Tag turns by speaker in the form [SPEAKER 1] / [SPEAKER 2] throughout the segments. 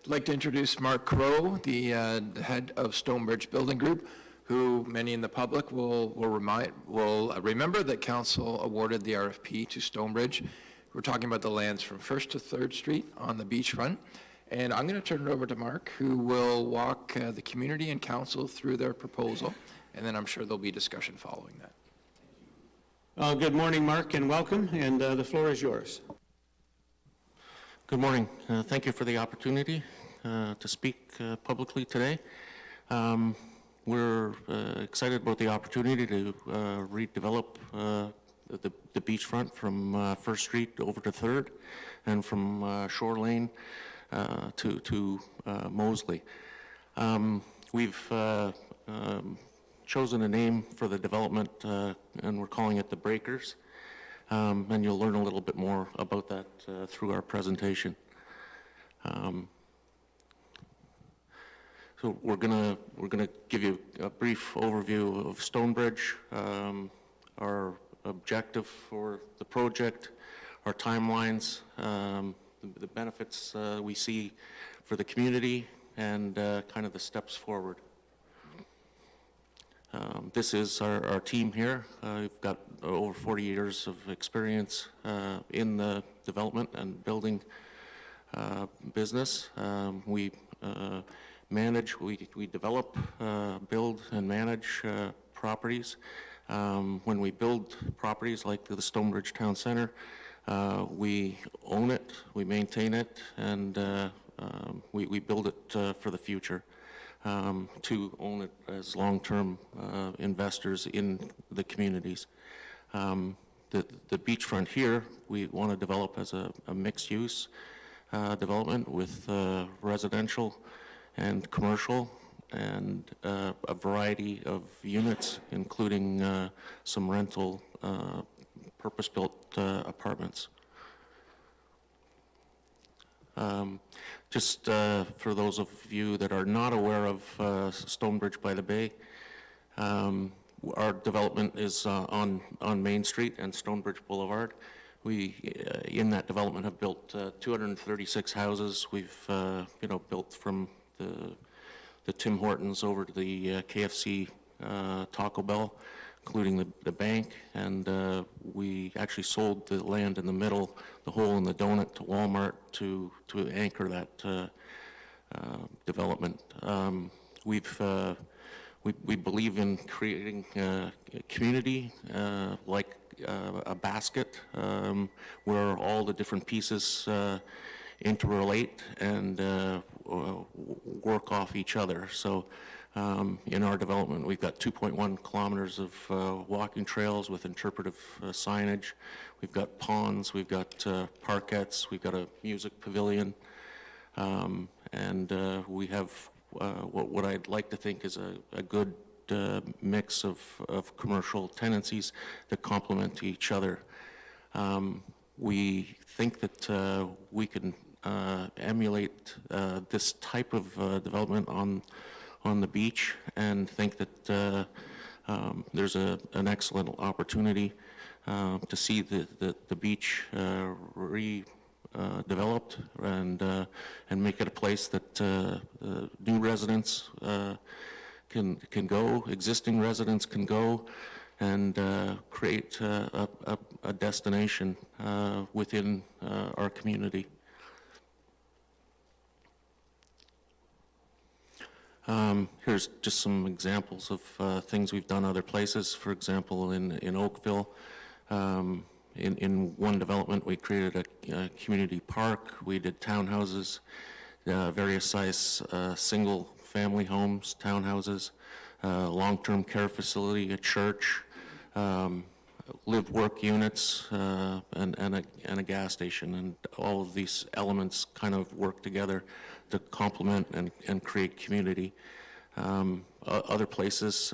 [SPEAKER 1] I'd like to introduce Mark Crowe, the head of Stonebridge Building Group, who many in the public will remember that council awarded the RFP to Stonebridge. We're talking about the lands from 1st to 3rd Street on the beachfront. And I'm going to turn it over to Mark, who will walk the community and council through their proposal, and then I'm sure there'll be discussion following that.
[SPEAKER 2] Good morning, Mark, and welcome, and the floor is yours.
[SPEAKER 3] Good morning. Thank you for the opportunity to speak publicly today. We're excited about the opportunity to redevelop the beachfront from 1st Street over to 3rd, and from Shore Lane to Moseley. We've chosen a name for the development, and we're calling it the Breakers. And you'll learn a little bit more about that through our presentation. So we're gonna give you a brief overview of Stonebridge, our objective for the project, our timelines, the benefits we see for the community, and kind of the steps forward. This is our team here. We've got over 40 years of experience in the development and building business. We manage, we develop, build and manage properties. When we build properties like the Stonebridge Town Center, we own it, we maintain it, and we build it for the future. To own it as long-term investors in the communities. The beachfront here, we want to develop as a mixed-use development with residential and commercial, and a variety of units, including some rental purpose-built apartments. Just for those of you that are not aware of Stonebridge by the Bay, our development is on Main Street and Stonebridge Boulevard. We, in that development, have built 236 houses. We've, built from the Tim Hortons over to the KFC, Taco Bell, including the bank, and we actually sold the land in the middle, the hole in the donut, to Walmart to anchor that development. We believe in creating a community like a basket where all the different pieces interrelate and work off each other. So in our development, we've got 2.1 kilometers of walking trails with interpretive signage. We've got ponds, we've got parkettes, we've got a music pavilion, and we have what I'd like to think is a good mix of commercial tenancies that complement each other. We think that we can emulate this type of development on the beach, and think that there's an excellent opportunity to see the beach redeveloped and make it a place that new residents can go, existing residents can go, and create a destination within our community. Here's just some examples of things we've done other places. For example, in Oakville, in one development, we created a community park. We did townhouses, various size single-family homes, townhouses, long-term care facility, a church, live-work units, and a gas station. And all of these elements kind of work together to complement and create community. Other places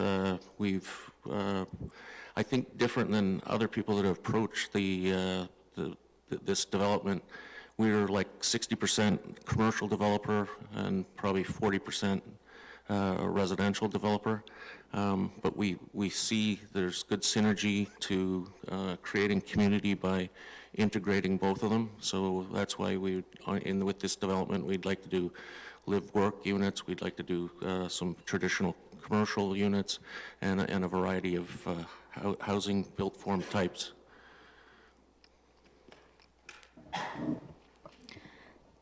[SPEAKER 3] we've, I think, different than other people that have approached this development. We're like 60% commercial developer and probably 40% a residential developer. But we see there's good synergy to creating community by integrating both of them. So that's why with this development, we'd like to do live-work units. We'd like to do some traditional commercial units and a variety of housing built form types.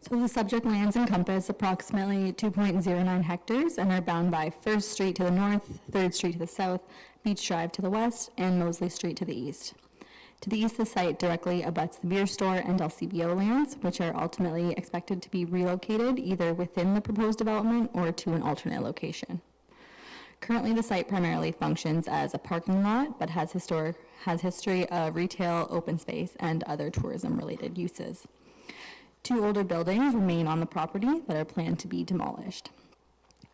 [SPEAKER 4] So the subject lands encompass approximately 2.09 hectares and are bound by 1st Street to the north, 3rd Street to the south, Beach Drive to the west, and Mosley Street to the east. To the east, the site directly abuts the beer store and LCBO lands, which are ultimately expected to be relocated either within the proposed development or to an alternate location. Currently, the site primarily functions as a parking lot, but has history of retail, open space, and other tourism-related uses. 2 older buildings remain on the property that are planned to be demolished.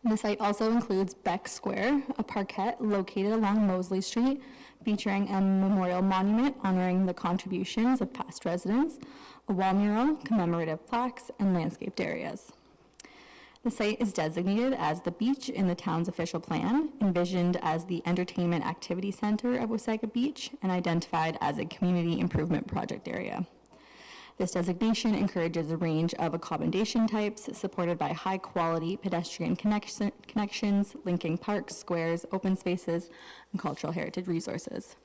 [SPEAKER 4] The site also includes Beck Square, a parkette located along Mosley Street, featuring a memorial monument honoring the contributions of past residents, a wall mural, commemorative plaques, and landscaped areas. The site is designated as the beach in the town's official plan, envisioned as the entertainment activity center of Wasaga Beach, and identified as a community improvement project area. This designation encourages a range of accommodation types supported by high-quality pedestrian connections linking parks, squares, open spaces, and cultural heritage resources.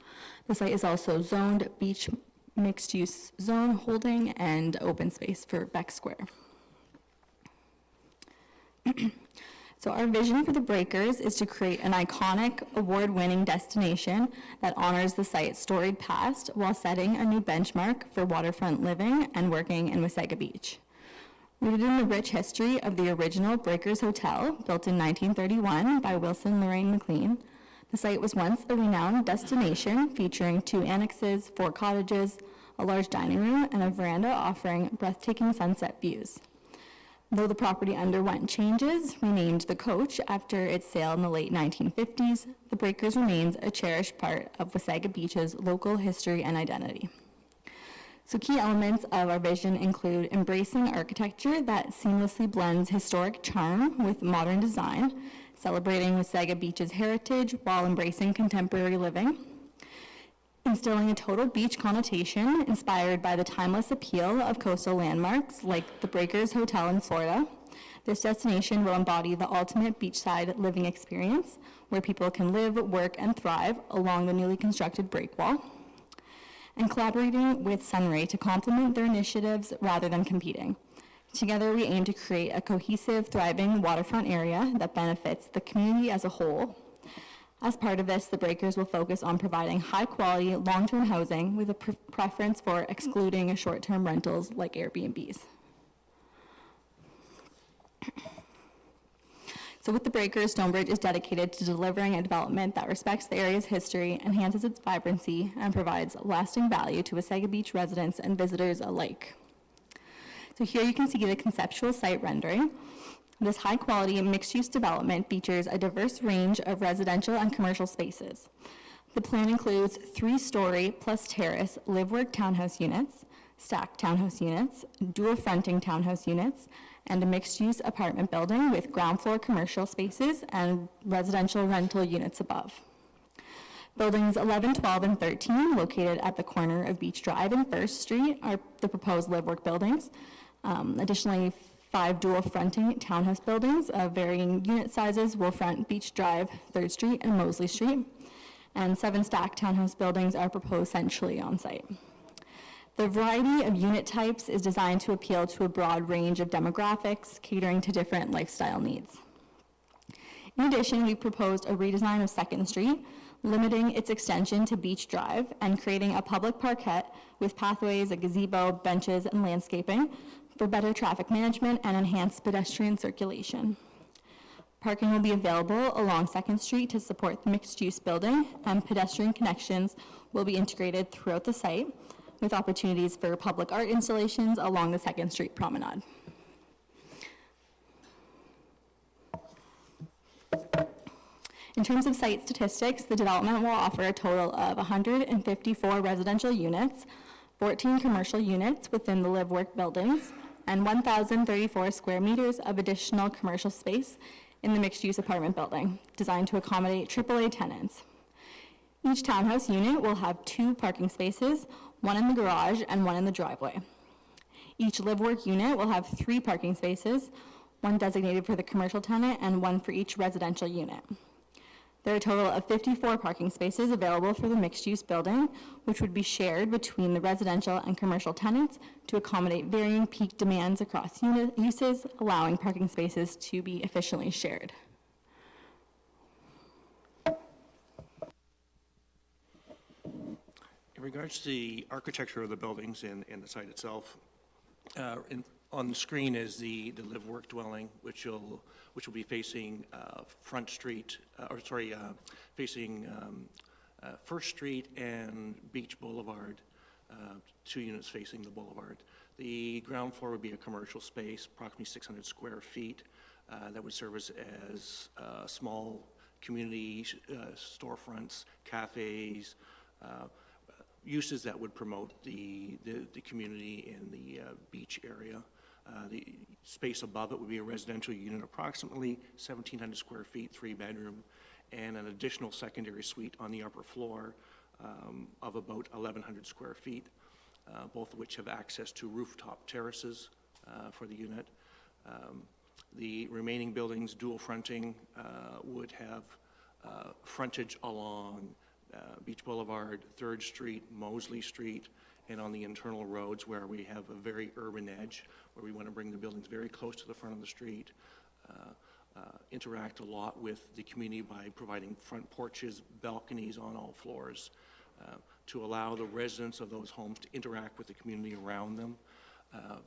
[SPEAKER 4] The site is also zoned beach mixed-use zone holding and open space for Beck Square. So our vision for the Breakers is to create an iconic, award-winning destination that honors the site's storied past while setting a new benchmark for waterfront living and working in Wasaga Beach. Rooted in the rich history of the original Breakers Hotel, built in 1931 by Wilson Lorraine McLean, the site was once a renowned destination featuring 2 annexes, 4 cottages, a large dining room, and a veranda offering breathtaking sunset views. Though the property underwent changes, renamed the Coach after its sale in the late 1950s, the Breakers remains a cherished part of Wasaga Beach's local history and identity. So key elements of our vision include embracing architecture that seamlessly blends historic charm with modern design, celebrating Wasaga Beach's heritage while embracing contemporary living, instilling a total beach connotation inspired by the timeless appeal of coastal landmarks like the Breakers Hotel in Florida. This destination will embody the ultimate beachside living experience where people can live, work, and thrive along the newly constructed breakwall, and collaborating with Sunray to complement their initiatives rather than competing. Together, we aim to create a cohesive, thriving waterfront area that benefits the community as a whole. As part of this, the Breakers will focus on providing high-quality, long-term housing with a preference for excluding short-term rentals like Airbnbs. So with the Breakers, Stonebridge is dedicated to delivering a development that respects the area's history, enhances its vibrancy, and provides lasting value to Wasaga Beach residents and visitors alike. So here you can see the conceptual site rendering. This high-quality mixed-use development features a diverse range of residential and commercial spaces. The plan includes 3-story plus terrace live-work townhouse units, stacked townhouse units, dual-fronting townhouse units, and a mixed-use apartment building with ground-floor commercial spaces and residential rental units above. Buildings 11, 12, and 13, located at the corner of Beach Drive and 1st Street, are the proposed live-work buildings. Additionally, 5 dual-fronting townhouse buildings of varying unit sizes will front Beach Drive, 3rd Street, and Mosley Street, and 7 stacked townhouse buildings are proposed centrally on site. The variety of unit types is designed to appeal to a broad range of demographics, catering to different lifestyle needs. In addition, we proposed a redesign of 2nd Street, limiting its extension to Beach Drive and creating a public parkette with pathways, a gazebo, benches, and landscaping for better traffic management and enhanced pedestrian circulation. Parking will be available along 2nd Street to support the mixed-use building, and pedestrian connections will be integrated throughout the site, with opportunities for public art installations along the 2nd Street promenade. In terms of site statistics, the development will offer a total of 154 residential units, 14 commercial units within the live-work buildings, and 1,034 square meters of additional commercial space, in the mixed-use apartment building, designed to accommodate AAA tenants. Each townhouse unit will have 2 parking spaces, one in the garage and one in the driveway. Each live-work unit will have 3 parking spaces, one designated for the commercial tenant and one for each residential unit. There are a total of 54 parking spaces available for the mixed-use building, which would be shared between the residential and commercial tenants to accommodate varying peak demands across unit uses, allowing parking spaces to be efficiently shared.
[SPEAKER 5] In regards to the architecture of the buildings and the site itself, on the screen is the live-work dwelling, which will be facing Front Street, facing First Street and Beach Boulevard, 2 units facing the boulevard. The ground floor would be a commercial space, approximately 600 square feet, that would service as small community storefronts, cafes, uses that would promote the community in the beach area. The space above it would be a residential unit, approximately 1,700 square feet, 3-bedroom, and an additional secondary suite on the upper floor of about 1,100 square feet, both of which have access to rooftop terraces for the unit. The remaining buildings, dual fronting, would have frontage along Beach Boulevard, 3rd Street, Mosley Street, and on the internal roads where we have a very urban edge, where we want to bring the buildings very close to the front of the street, interact a lot with the community by providing front porches, balconies on all floors, to allow the residents of those homes to interact with the community around them,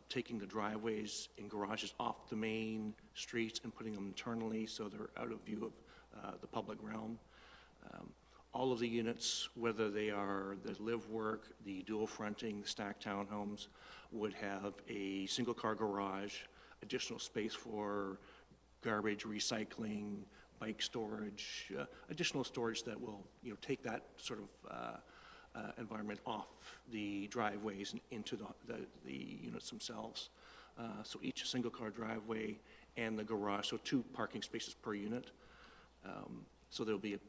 [SPEAKER 5] taking the driveways and garages off the main streets and putting them internally so they're out of view of the public realm. All of the units, whether they are the live-work, the dual fronting, the stacked townhomes, would have a single-car garage, additional space for garbage, recycling, bike storage, additional storage that will, take that sort of environment off the driveways and into the units themselves. So each single-car driveway and the garage, so 2 parking spaces per unit. So there'll be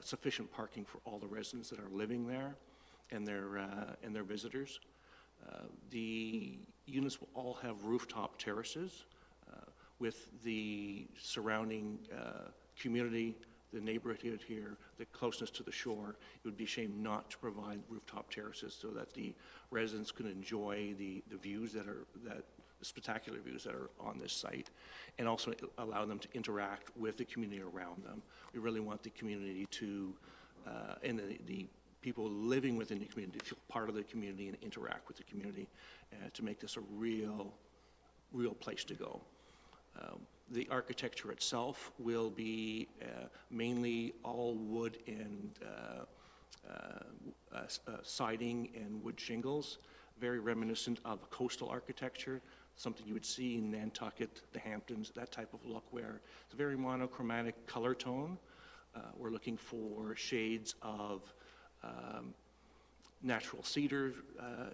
[SPEAKER 5] sufficient parking for all the residents that are living there and their visitors. The units will all have rooftop terraces with the surrounding community, the neighborhood here, the closeness to the shore. It would be a shame not to provide rooftop terraces so that the residents can enjoy the views the spectacular views that are on this site, and also allow them to interact with the community around them. We really want the community to, and the people living within the community to feel part of the community and interact with the community to make this a real place to go. The architecture itself will be mainly all wood and siding and wood shingles, very reminiscent of coastal architecture, something you would see in Nantucket, the Hamptons, that type of look where it's a very monochromatic color tone. We're looking for shades of natural cedar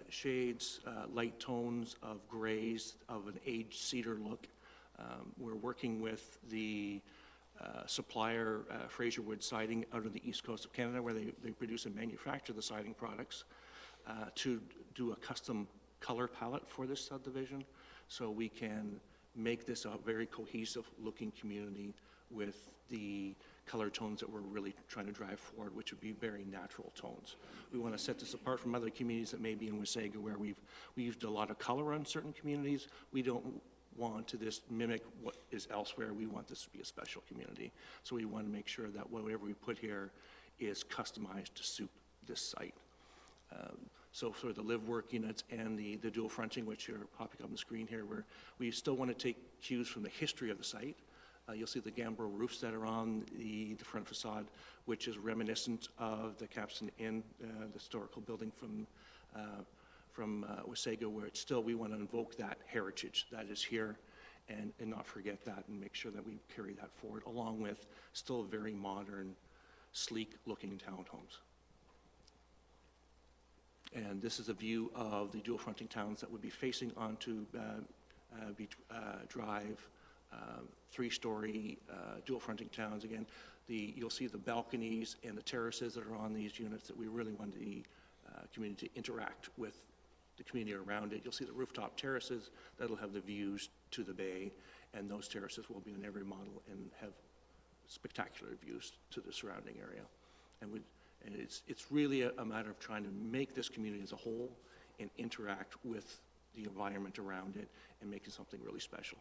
[SPEAKER 5] shades, light tones of grays, of an aged cedar look. We're working with the supplier, Fraser Wood Siding, out of the east coast of Canada, where they produce and manufacture the siding products, to do a custom color palette for this subdivision, so we can make this a very cohesive looking community with the color tones that we're really trying to drive forward, which would be very natural tones. We want to set this apart from other communities that may be in Wasaga, where we used a lot of color on certain communities. We don't want to just mimic what is elsewhere. We want this to be a special community. So we want to make sure that whatever we put here is customized to suit this site. So for the live-work units and the dual fronting, which are popping up on the screen here, we still want to take cues from the history of the site. You'll see the gambrel roofs that are on the front facade, which is reminiscent of the Capstan Inn, the historical building from Wasaga, where it's still, we want to invoke that heritage that is here and not forget that, and make sure that we carry that forward, along with still very modern, sleek-looking townhomes. And this is a view of the dual fronting towns that would be facing onto Beach Drive, three-story dual fronting towns. Again, you'll see the balconies and the terraces that are on these units that we really want the community to interact with the community around it. You'll see the rooftop terraces that'll have the views to the bay, and those terraces will be on every model and have spectacular views to the surrounding area. And it's really a matter of trying to make this community as a whole and interact with the environment around it and making something really special.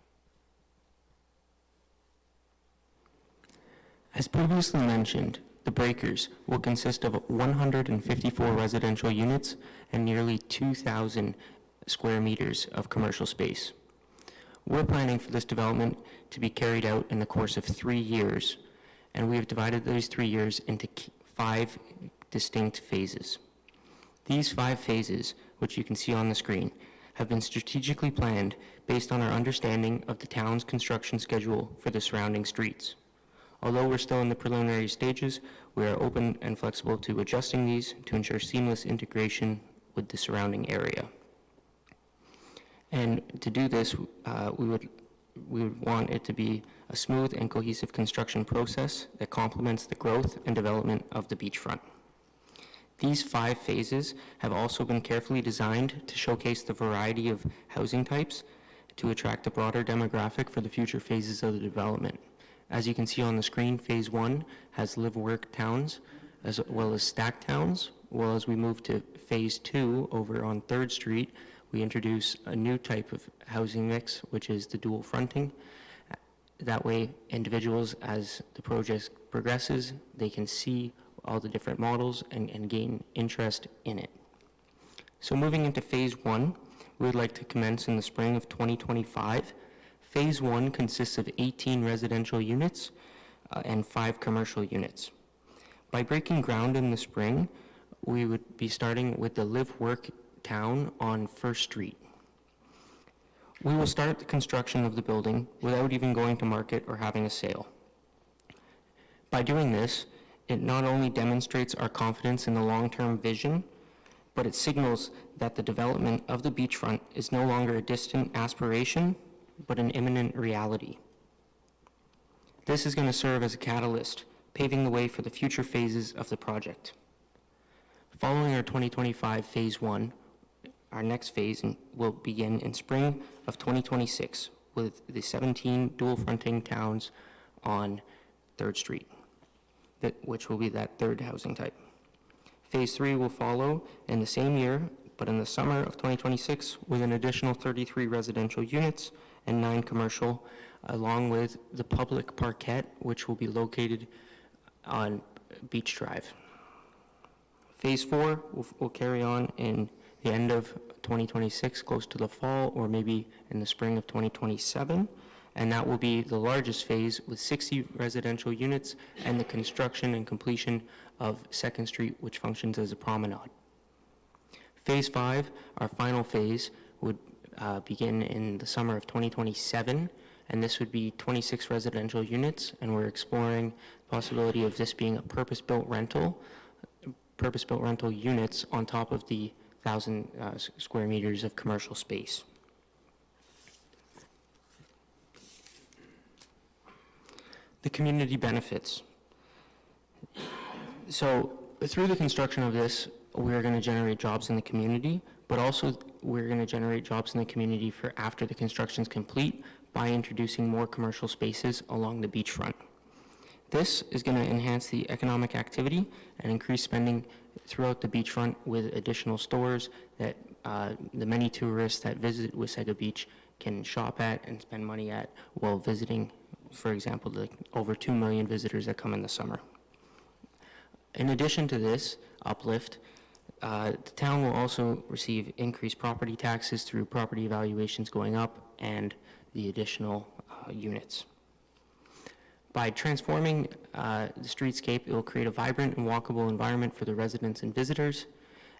[SPEAKER 6] As previously mentioned, the breakers will consist of 154 residential units and nearly 2,000 square meters of commercial space. We're planning for this development to be carried out in the course of 3 years, and we have divided those 3 years into 5 distinct phases. These 5 phases, which you can see on the screen, have been strategically planned based on our understanding of the town's construction schedule for the surrounding streets. Although we're still in the preliminary stages, we are open and flexible to adjusting these to ensure seamless integration with the surrounding area. And to do this, we would want it to be a smooth and cohesive construction process that complements the growth and development of the beachfront. These 5 phases have also been carefully designed to showcase the variety of housing types to attract a broader demographic for the future phases of the development. As you can see on the screen, Phase 1 has live-work towns as well as stacked towns, while as we move to Phase 2 over on 3rd Street, we introduce a new type of housing mix, which is the dual fronting. That way, individuals, as the project progresses, they can see all the different models and gain interest in it. So moving into Phase 1, we would like to commence in the spring of 2025. Phase 1 consists of 18 residential units and 5 commercial units. By breaking ground in the spring, we would be starting with the live-work town on 1st Street. We will start the construction of the building without even going to market or having a sale. By doing this, it not only demonstrates our confidence in the long-term vision, but it signals that the development of the beachfront is no longer a distant aspiration, but an imminent reality. This is going to serve as a catalyst, paving the way for the future phases of the project. Following our 2025 Phase 1, our next phase will begin in spring of 2026 with the 17 dual fronting towns on 3rd Street, which will be that 3rd housing type. Phase 3 will follow in the same year, but in the summer of 2026 with an additional 33 residential units and 9 commercial, along with the public parquet, which will be located on Beach Drive. Phase 4 will carry on in the end of 2026, close to the fall, or maybe in the spring of 2027, and that will be the largest phase with 60 residential units and the construction and completion of 2nd Street, which functions as a promenade. Phase 5, our final phase, would begin in the summer of 2027, and this would be 26 residential units, and we're exploring the possibility of this being a purpose-built rental units on top of the 1,000 square meters of commercial space. The community benefits. So through the construction of this, we're going to generate jobs in the community, but also we're going to generate jobs in the community for after the construction is complete by introducing more commercial spaces along the beachfront. This is going to enhance the economic activity and increase spending throughout the beachfront with additional stores that the many tourists that visit Wasaga Beach can shop at and spend money at while visiting, for example, the over 2 million visitors that come in the summer. In addition to this uplift, the town will also receive increased property taxes through property valuations going up and the additional units. By transforming the streetscape, it will create a vibrant and walkable environment for the residents and visitors,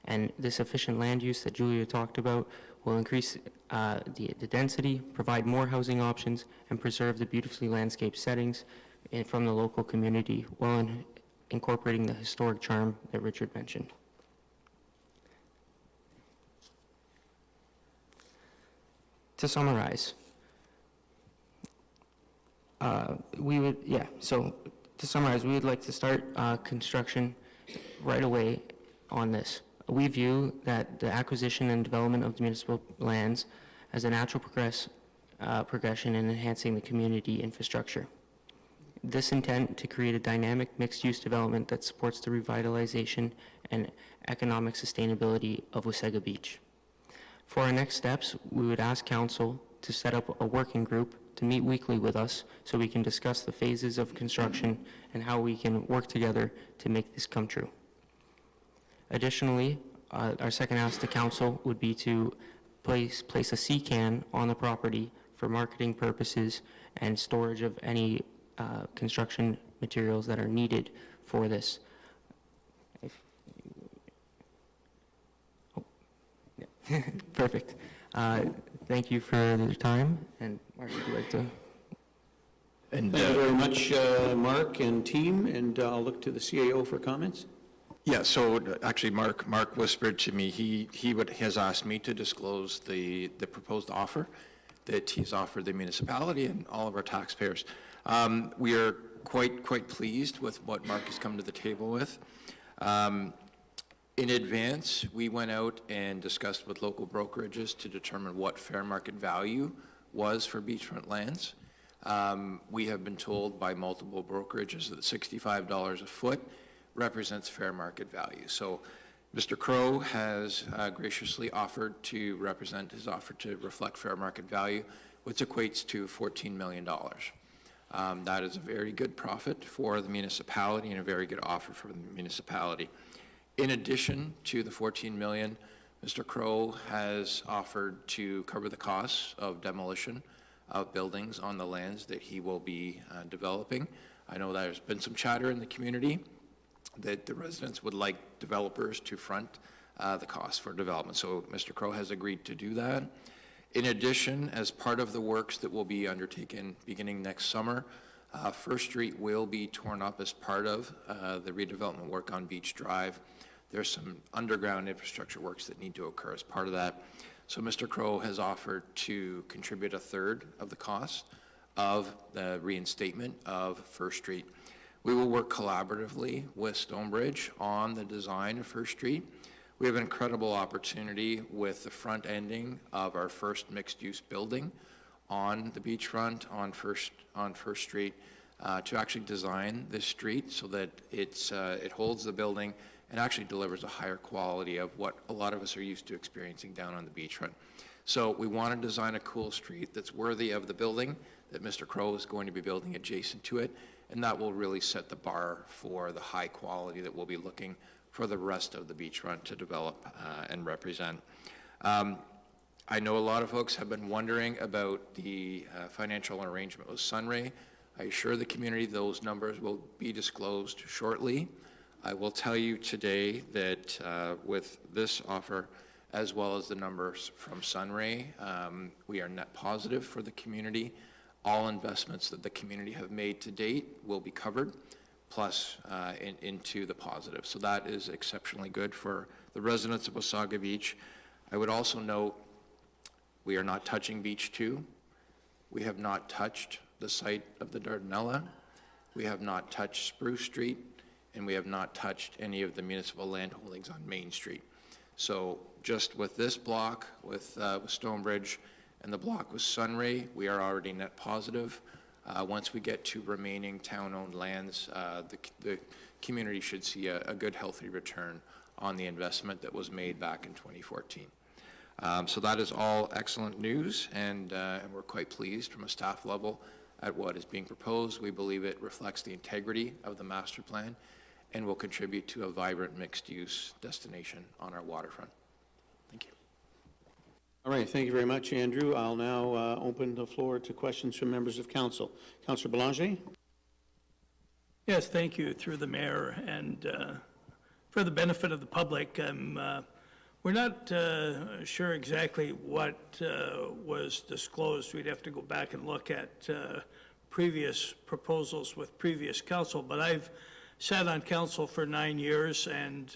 [SPEAKER 6] and this efficient land use that Julia talked about will increase the density, provide more housing options, and preserve the beautifully landscaped settings from the local community while incorporating the historic charm that Richard mentioned. To summarize, So to summarize, we would like to start construction right away on this. We view that the acquisition and development of municipal lands as a natural progression in enhancing the community infrastructure. This intent to create a dynamic mixed-use development that supports the revitalization and economic sustainability of Wasaga Beach. For our next steps, we would ask Council to set up a working group to meet weekly with us so we can discuss the phases of construction and how we can work together to make this come true. Additionally, our second ask to Council would be to place a CCAN on the property for marketing purposes and storage of any construction materials that are needed for this. Perfect. Thank you for your time, and Mark, would you like to?
[SPEAKER 1] And
[SPEAKER 2] Thank you very much, Mark and team, and I'll look to the CAO for comments.
[SPEAKER 1] yeah, so actually, Mark whispered to me, he has asked me to disclose the proposed offer that he's offered the municipality and all of our taxpayers. We are quite pleased with what Mark has come to the table with. In advance, we went out and discussed with local brokerages to determine what fair market value was for beachfront lands. We have been told by multiple brokerages that $65 a foot represents fair market value. So Mr. Crowe has graciously offered to represent his offer to reflect fair market value, which equates to $14 million. That is a very good profit for the municipality and a very good offer for the municipality. In addition to the $14 million, Mr. Crowe has offered to cover the costs of demolition of buildings on the lands that he will be developing. I know there's been some chatter in the community that the residents would like developers to front the cost for development. So Mr. Crowe has agreed to do that. In addition, as part of the works that will be undertaken beginning next summer, First Street will be torn up as part of the redevelopment work on Beach Drive. There's some underground infrastructure works that need to occur as part of that. So Mr. Crowe has offered to contribute a third of the cost of the reinstatement of First Street. We will work collaboratively with Stonebridge on the design of First Street. We have an incredible opportunity with the front ending of our first mixed-use building on the beachfront on First Street to actually design this street so that it holds the building and actually delivers a higher quality of what a lot of us are used to experiencing down on the beachfront. So we want to design a cool street that's worthy of the building that Mr. Crowe is going to be building adjacent to it, and that will really set the bar for the high quality that we'll be looking for the rest of the beachfront to develop and represent. I know a lot of folks have been wondering about the financial arrangement with Sunray. I assure the community those numbers will be disclosed shortly. I will tell you today that with this offer, as well as the numbers from Sunray, we are net positive for the community. All investments that the community have made to date will be covered, plus into the positive. So that is exceptionally good for the residents of Wasaga Beach. I would also note we are not touching Beach 2. We have not touched the site of the Dardanella. We have not touched Spruce Street, and we have not touched any of the municipal land holdings on Main Street. So just with this block, with Stonebridge, and the block with Sunray, we are already net positive. Once we get to remaining town-owned lands, the community should see a good, healthy return on the investment that was made back in 2014. So that is all excellent news, and we're quite pleased from a staff level at what is being proposed. We believe it reflects the integrity of the master plan and will contribute to a vibrant mixed-use destination on our waterfront. Thank you.
[SPEAKER 2] All right, thank you very much, Andrew. I'll now open the floor to questions from members of council. Councillor Belanger?
[SPEAKER 7] Yes, thank you, through the mayor. And for the benefit of the public, we're not sure exactly what was disclosed. We'd have to go back and look at previous proposals with previous council, but I've sat on council for 9 years, and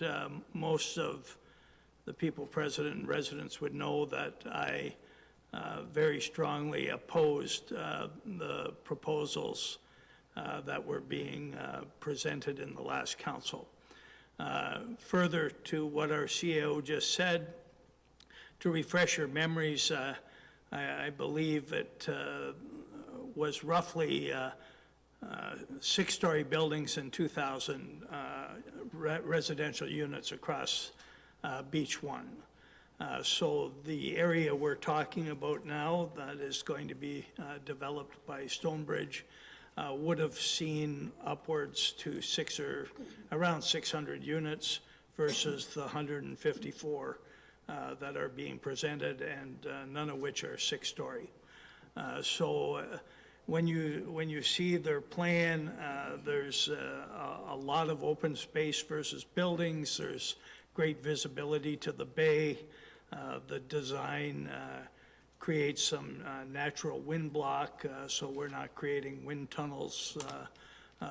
[SPEAKER 7] most of the people present and residents would know that I very strongly opposed the proposals that were being presented in the last council. Further to what our CAO just said, to refresh your memories, I believe it was roughly 6-story buildings and 2,000 residential units across Beach 1. So the area we're talking about now that is going to be developed by Stonebridge would have seen upwards to around 600 units versus the 154 that are being presented, and none of which are 6-story. When you see their plan, there's a lot of open space versus buildings. There's great visibility to the bay. The design creates some natural wind block, so we're not creating wind tunnels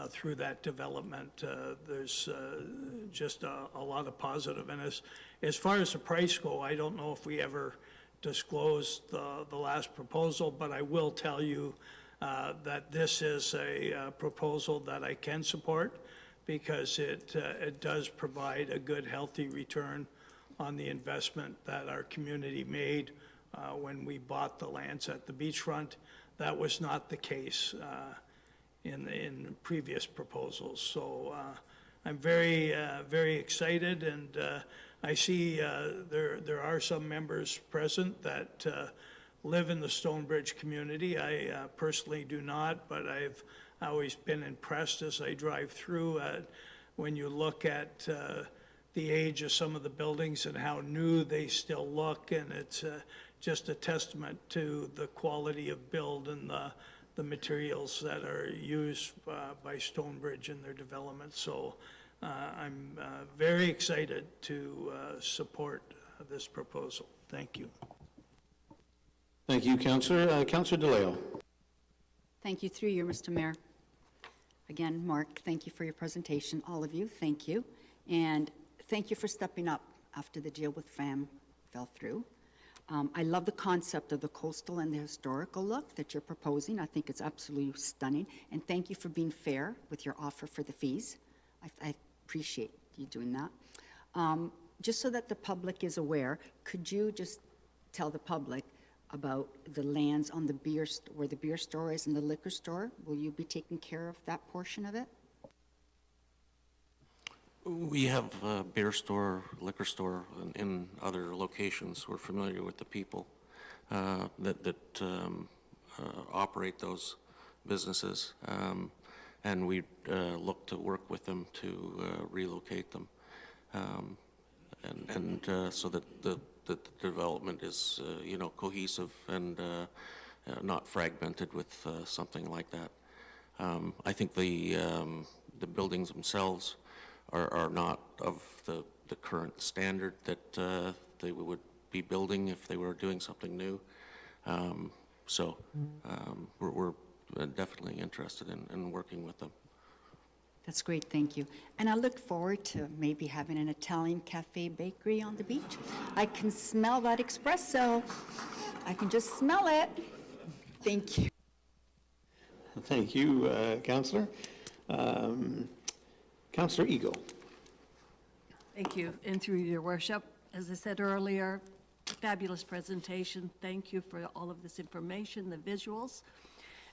[SPEAKER 7] through that development. There's just a lot of positive. And as far as the price go, I don't know if we ever disclosed the last proposal, but I will tell you that this is a proposal that I can support because it does provide a good, healthy return on the investment that our community made when we bought the lands at the beachfront. That was not the case in previous proposals. So I'm very, very excited, and I see there are some members present that live in the Stonebridge community. I personally do not, but I've always been impressed as I drive through when you look at the age of some of the buildings and how new they still look, and it's just a testament to the quality of build and the materials that are used by Stonebridge in their development. So I'm very excited to support this proposal. Thank you.
[SPEAKER 2] Thank you, Councillor. Councillor DeLeo.
[SPEAKER 8] Thank you, through you, Mr. Mayor. Again, Mark, thank you for your presentation. All of you, thank you. And thank you for stepping up after the deal with FAM fell through. I love the concept of the coastal and the historical look that you're proposing. I think it's absolutely stunning. And thank you for being fair with your offer for the fees. I appreciate you doing that. Just so that the public is aware, could you just tell the public about the lands on the where the beer store is and the liquor store? Will you be taking care of that portion of it?
[SPEAKER 3] We have a beer store, liquor store in other locations. We're familiar with the people that operate those businesses, and we look to work with them to relocate them, so that the development is cohesive and not fragmented with something like that. I think the buildings themselves are not of the current standard that they would be building if they were doing something new. We're definitely interested in working with them.
[SPEAKER 8] That's great, thank you. And I look forward to maybe having an Italian cafe bakery on the beach. I can smell that espresso. I can just smell it. Thank you.
[SPEAKER 2] Thank you, Councillor. Councillor Eagle.
[SPEAKER 9] Thank you, and through your worship, as I said earlier, fabulous presentation. Thank you for all of this information, the visuals.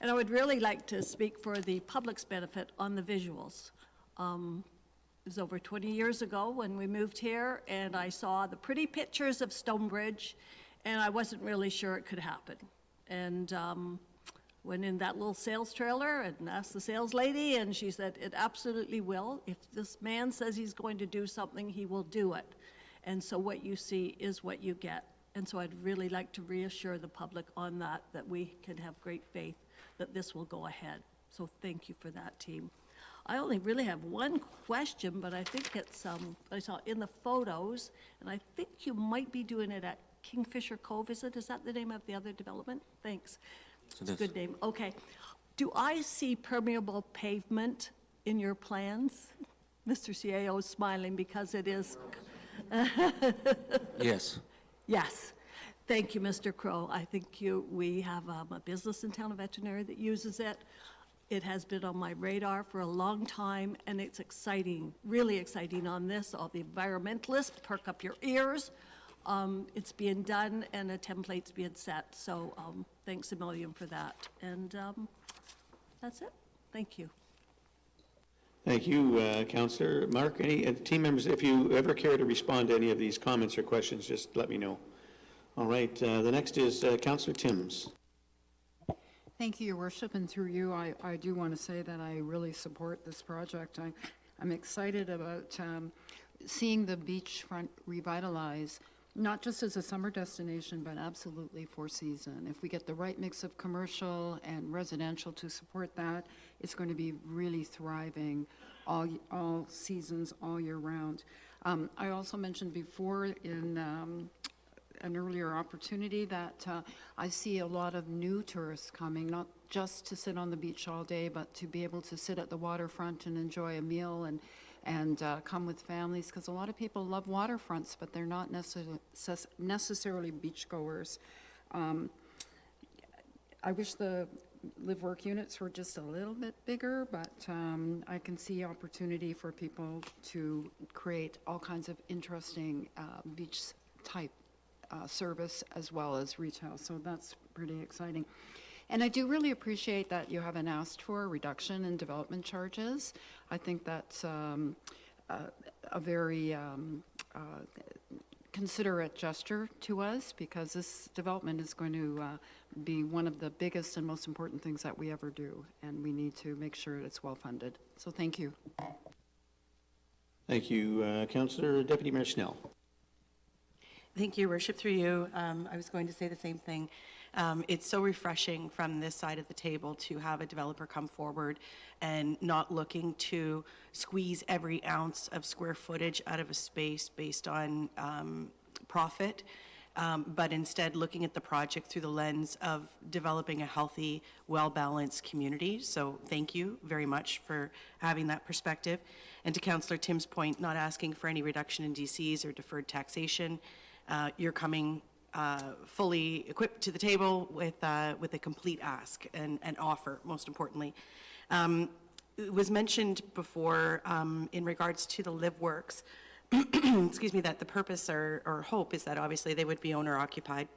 [SPEAKER 9] And I would really like to speak for the public's benefit on the visuals. It was over 20 years ago when we moved here, and I saw the pretty pictures of Stonebridge, and I wasn't really sure it could happen. And went in that little sales trailer and asked the sales lady, and she said, it absolutely will. If this man says he's going to do something, he will do it. And so what you see is what you get. And so I'd really like to reassure the public on that we can have great faith that this will go ahead. So thank you for that, team. I only really have one question, but I think it's, I saw in the photos, and I think you might be doing it at Kingfisher Cove, is it? Is that the name of the other development? Thanks. It's a good name. Okay. Do I see permeable pavement in your plans? Mr. CAO is smiling because it is.
[SPEAKER 3] Yes.
[SPEAKER 9] Yes. Thank you, Mr. Crowe. I think we have a business in town, a veterinary that uses it. It has been on my radar for a long time, and it's exciting, really exciting on this. All the environmentalists, perk up your ears. It's being done, and a template's being set, so thanks a million for that. And that's it. Thank you.
[SPEAKER 2] Thank you, Councillor. Mark, any team members, if you ever care to respond to any of these comments or questions, just let me know. All right, the next is Councillor Timms.
[SPEAKER 10] Thank you, Your Worship, and through you, I do want to say that I really support this project. I'm excited about seeing the beachfront revitalize, not just as a summer destination, but absolutely for season. If we get the right mix of commercial and residential to support that, it's going to be really thriving all seasons, all year round. I also mentioned before in an earlier opportunity that I see a lot of new tourists coming, not just to sit on the beach all day, but to be able to sit at the waterfront and enjoy a meal and come with families, because a lot of people love waterfronts, but they're not necessarily beachgoers. I wish the live-work units were just a little bit bigger, but I can see opportunity for people to create all kinds of interesting beach-type service as well as retail, so that's pretty exciting. And I do really appreciate that you haven't asked for a reduction in development charges. I think that's a very considerate gesture to us, because this development is going to be one of the biggest and most important things that we ever do, and we need to make sure it's well funded. So thank you.
[SPEAKER 2] Thank you, Councillor. Deputy Mayor Snell.
[SPEAKER 11] Thank you, Your Worship. Through you, I was going to say the same thing. It's so refreshing from this side of the table to have a developer come forward and not looking to squeeze every ounce of square footage out of a space based on profit, but instead looking at the project through the lens of developing a healthy, well-balanced community. So thank you very much for having that perspective. And to Councillor Tim's point, not asking for any reduction in DCs or deferred taxation. You're coming fully equipped to the table with a complete ask and offer, most importantly. It was mentioned before in regards to the live works, excuse me, that the purpose or hope is that obviously they would be owner occupied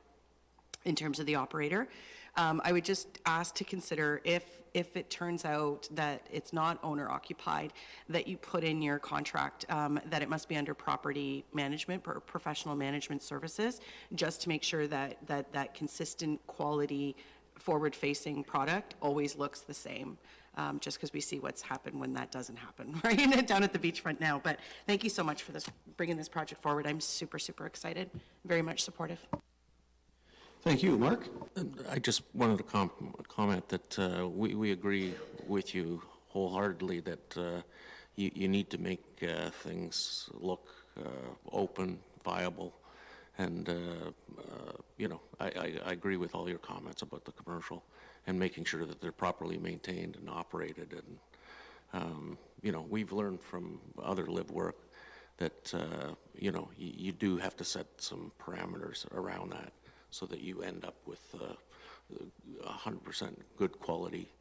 [SPEAKER 11] in terms of the operator. I would just ask to consider if it turns out that it's not owner occupied, that you put in your contract that it must be under property management or professional management services, just to make sure that consistent quality forward-facing product always looks the same, just because we see what's happened when that doesn't happen, right, down at the beachfront now. But thank you so much for bringing this project forward. I'm super, super excited, very much supportive.
[SPEAKER 2] Thank you. Mark?
[SPEAKER 3] I just wanted to comment that we agree with you wholeheartedly that you need to make things look open, viable, and you know, I agree with all your comments about the commercial and making sure that they're properly maintained and operated. And you know, we've learned from other live work that you know, you do have to set some parameters around that, so that you end up with 100% good quality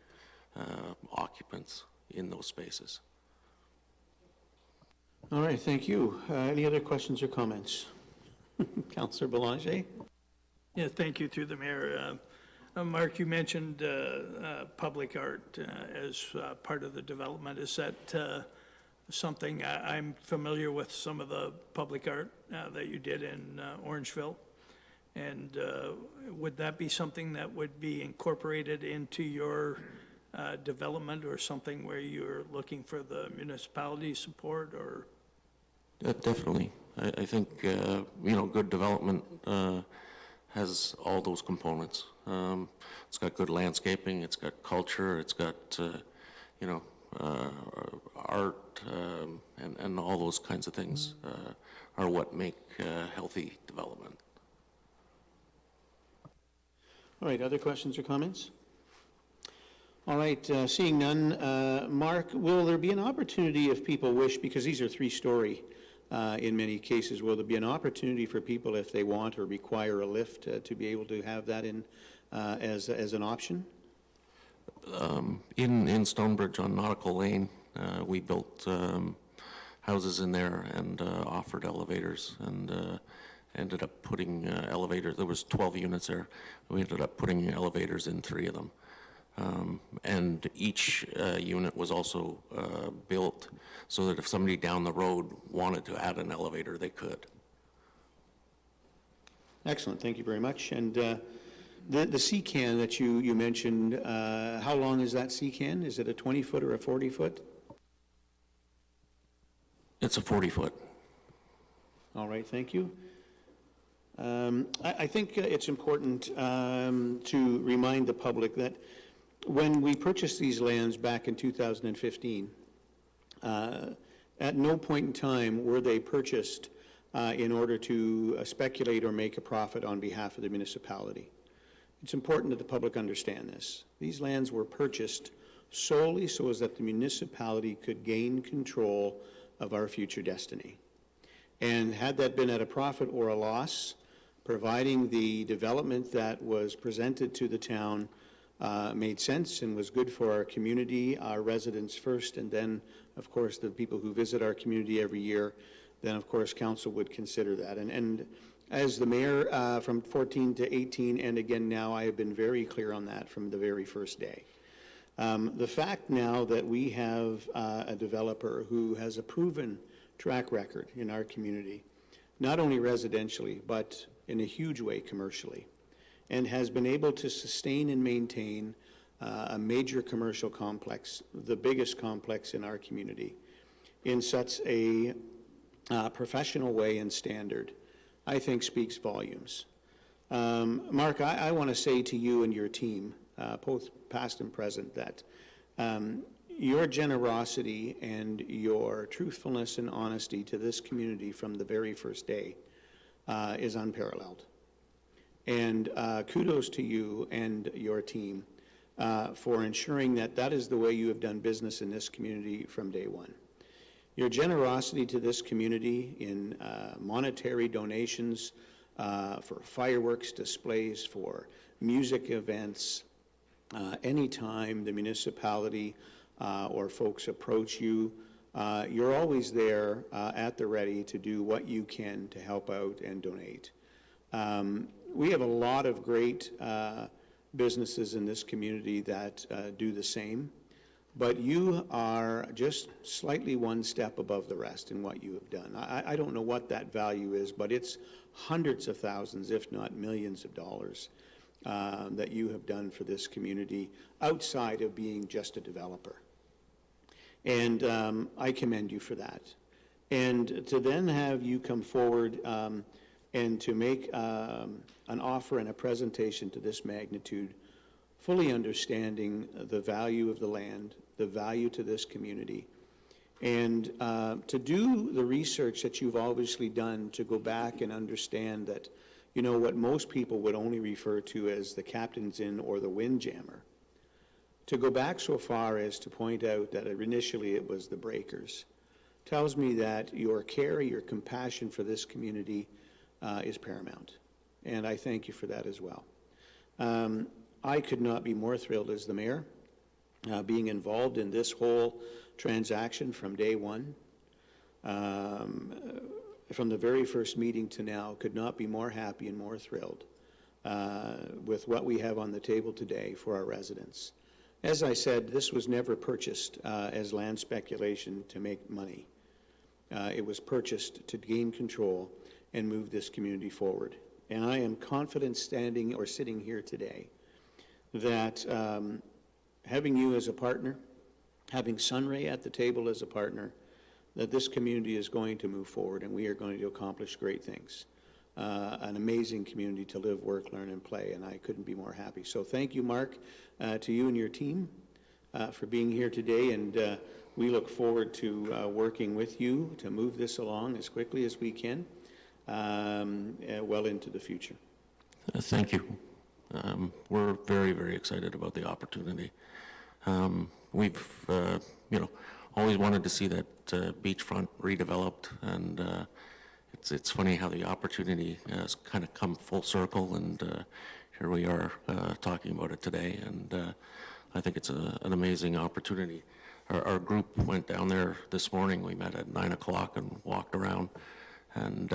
[SPEAKER 3] occupants in those spaces.
[SPEAKER 2] All right, thank you. Any other questions or comments? Councillor Belanger?
[SPEAKER 7] Yeah, thank you, through the mayor. Mark, you mentioned public art as part of the development. Is that something, I'm familiar with some of the public art that you did in Orangeville. And would that be something that would be incorporated into your development, or something where you're looking for the municipality support, or?
[SPEAKER 3] Definitely. I think, you know, good development has all those components. It's got good landscaping, it's got culture, it's got, you know, art, and all those kinds of things are what make healthy development.
[SPEAKER 2] All right, other questions or comments? All right, seeing none, Mark, will there be an opportunity if people wish, because these are three-story in many cases. Will there be an opportunity for people, if they want or require a lift, to be able to have that in as an option?
[SPEAKER 3] In Stonebridge on Nautical Lane, we built houses in there and offered elevators, and ended up putting elevators. There was 12 units there. We ended up putting elevators in 3 of them. And each unit was also built so that if somebody down the road wanted to add an elevator, they could.
[SPEAKER 2] Excellent, thank you very much. And the C-can that you mentioned, how long is that C-can? Is it a 20-foot or a 40-foot?
[SPEAKER 3] It's a 40-foot.
[SPEAKER 2] All right, thank you. I think it's important to remind the public that when we purchased these lands back in 2015, at no point in time were they purchased in order to speculate or make a profit on behalf of the municipality. It's important that the public understand this. These lands were purchased solely so as that the municipality could gain control of our future destiny. And had that been at a profit or a loss, providing the development that was presented to the town made sense and was good for our community, our residents first, and then, of course, the people who visit our community every year, then, of course, council would consider that. And as the mayor from 14 to 18, and again now, I have been very clear on that from the very first day. The fact now that we have a developer who has a proven track record in our community, not only residentially, but in a huge way commercially, and has been able to sustain and maintain a major commercial complex, the biggest complex in our community, in such a professional way and standard, I think speaks volumes. Mark, I want to say to you and your team, both past and present, that your generosity and your truthfulness and honesty to this community from the very first day is unparalleled. And kudos to you and your team for ensuring that that is the way you have done business in this community from day one. Your generosity to this community in monetary donations for fireworks displays, for music events, anytime the municipality or folks approach you, you're always there at the ready to do what you can to help out and donate. We have a lot of great businesses in this community that do the same, but you are just slightly one step above the rest in what you have done. I don't know what that value is, but it's hundreds of thousands, if not millions of dollars that you have done for this community outside of being just a developer. And I commend you for that. And to then have you come forward and to make an offer and a presentation to this magnitude, fully understanding the value of the land, the value to this community, and to do the research that you've obviously done to go back and understand that, you know, what most people would only refer to as the Captain's Inn or the Windjammer, to go back so far as to point out that initially it was the Breakers, tells me that your care, your compassion for this community is paramount. And I thank you for that as well. I could not be more thrilled as the mayor, being involved in this whole transaction from day one. From the very first meeting to now, could not be more happy and more thrilled with what we have on the table today for our residents. As I said, this was never purchased as land speculation to make money. It was purchased to gain control and move this community forward. And I am confident standing or sitting here today that having you as a partner, having Sunray at the table as a partner, that this community is going to move forward and we are going to accomplish great things. An amazing community to live, work, learn, and play, and I couldn't be more happy. So thank you, Mark, to you and your team for being here today, and we look forward to working with you to move this along as quickly as we can, well into the future.
[SPEAKER 3] Thank you. We're very, very excited about the opportunity. We've, always wanted to see that beachfront redeveloped, and it's funny how the opportunity has kind of come full circle, and here we are talking about it today, and I think it's an amazing opportunity. Our group went down there this morning. We met at 9 o'clock and walked around, and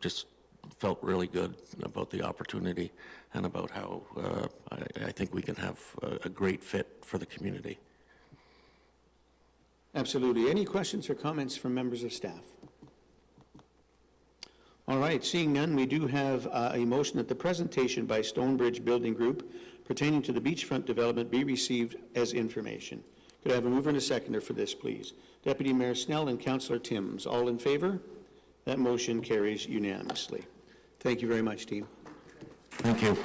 [SPEAKER 3] just felt really good about the opportunity and about how I think we can have a great fit for the community.
[SPEAKER 2] Absolutely. Any questions or comments from members of staff? All right, seeing none, we do have a motion that the presentation by Stonebridge Building Group pertaining to the beachfront development be received as information. Could I have a mover and a seconder for this, please? Deputy Mayor Snell and Councillor Timms, all in favor? That motion carries unanimously. Thank you very much, team.
[SPEAKER 3] Thank you.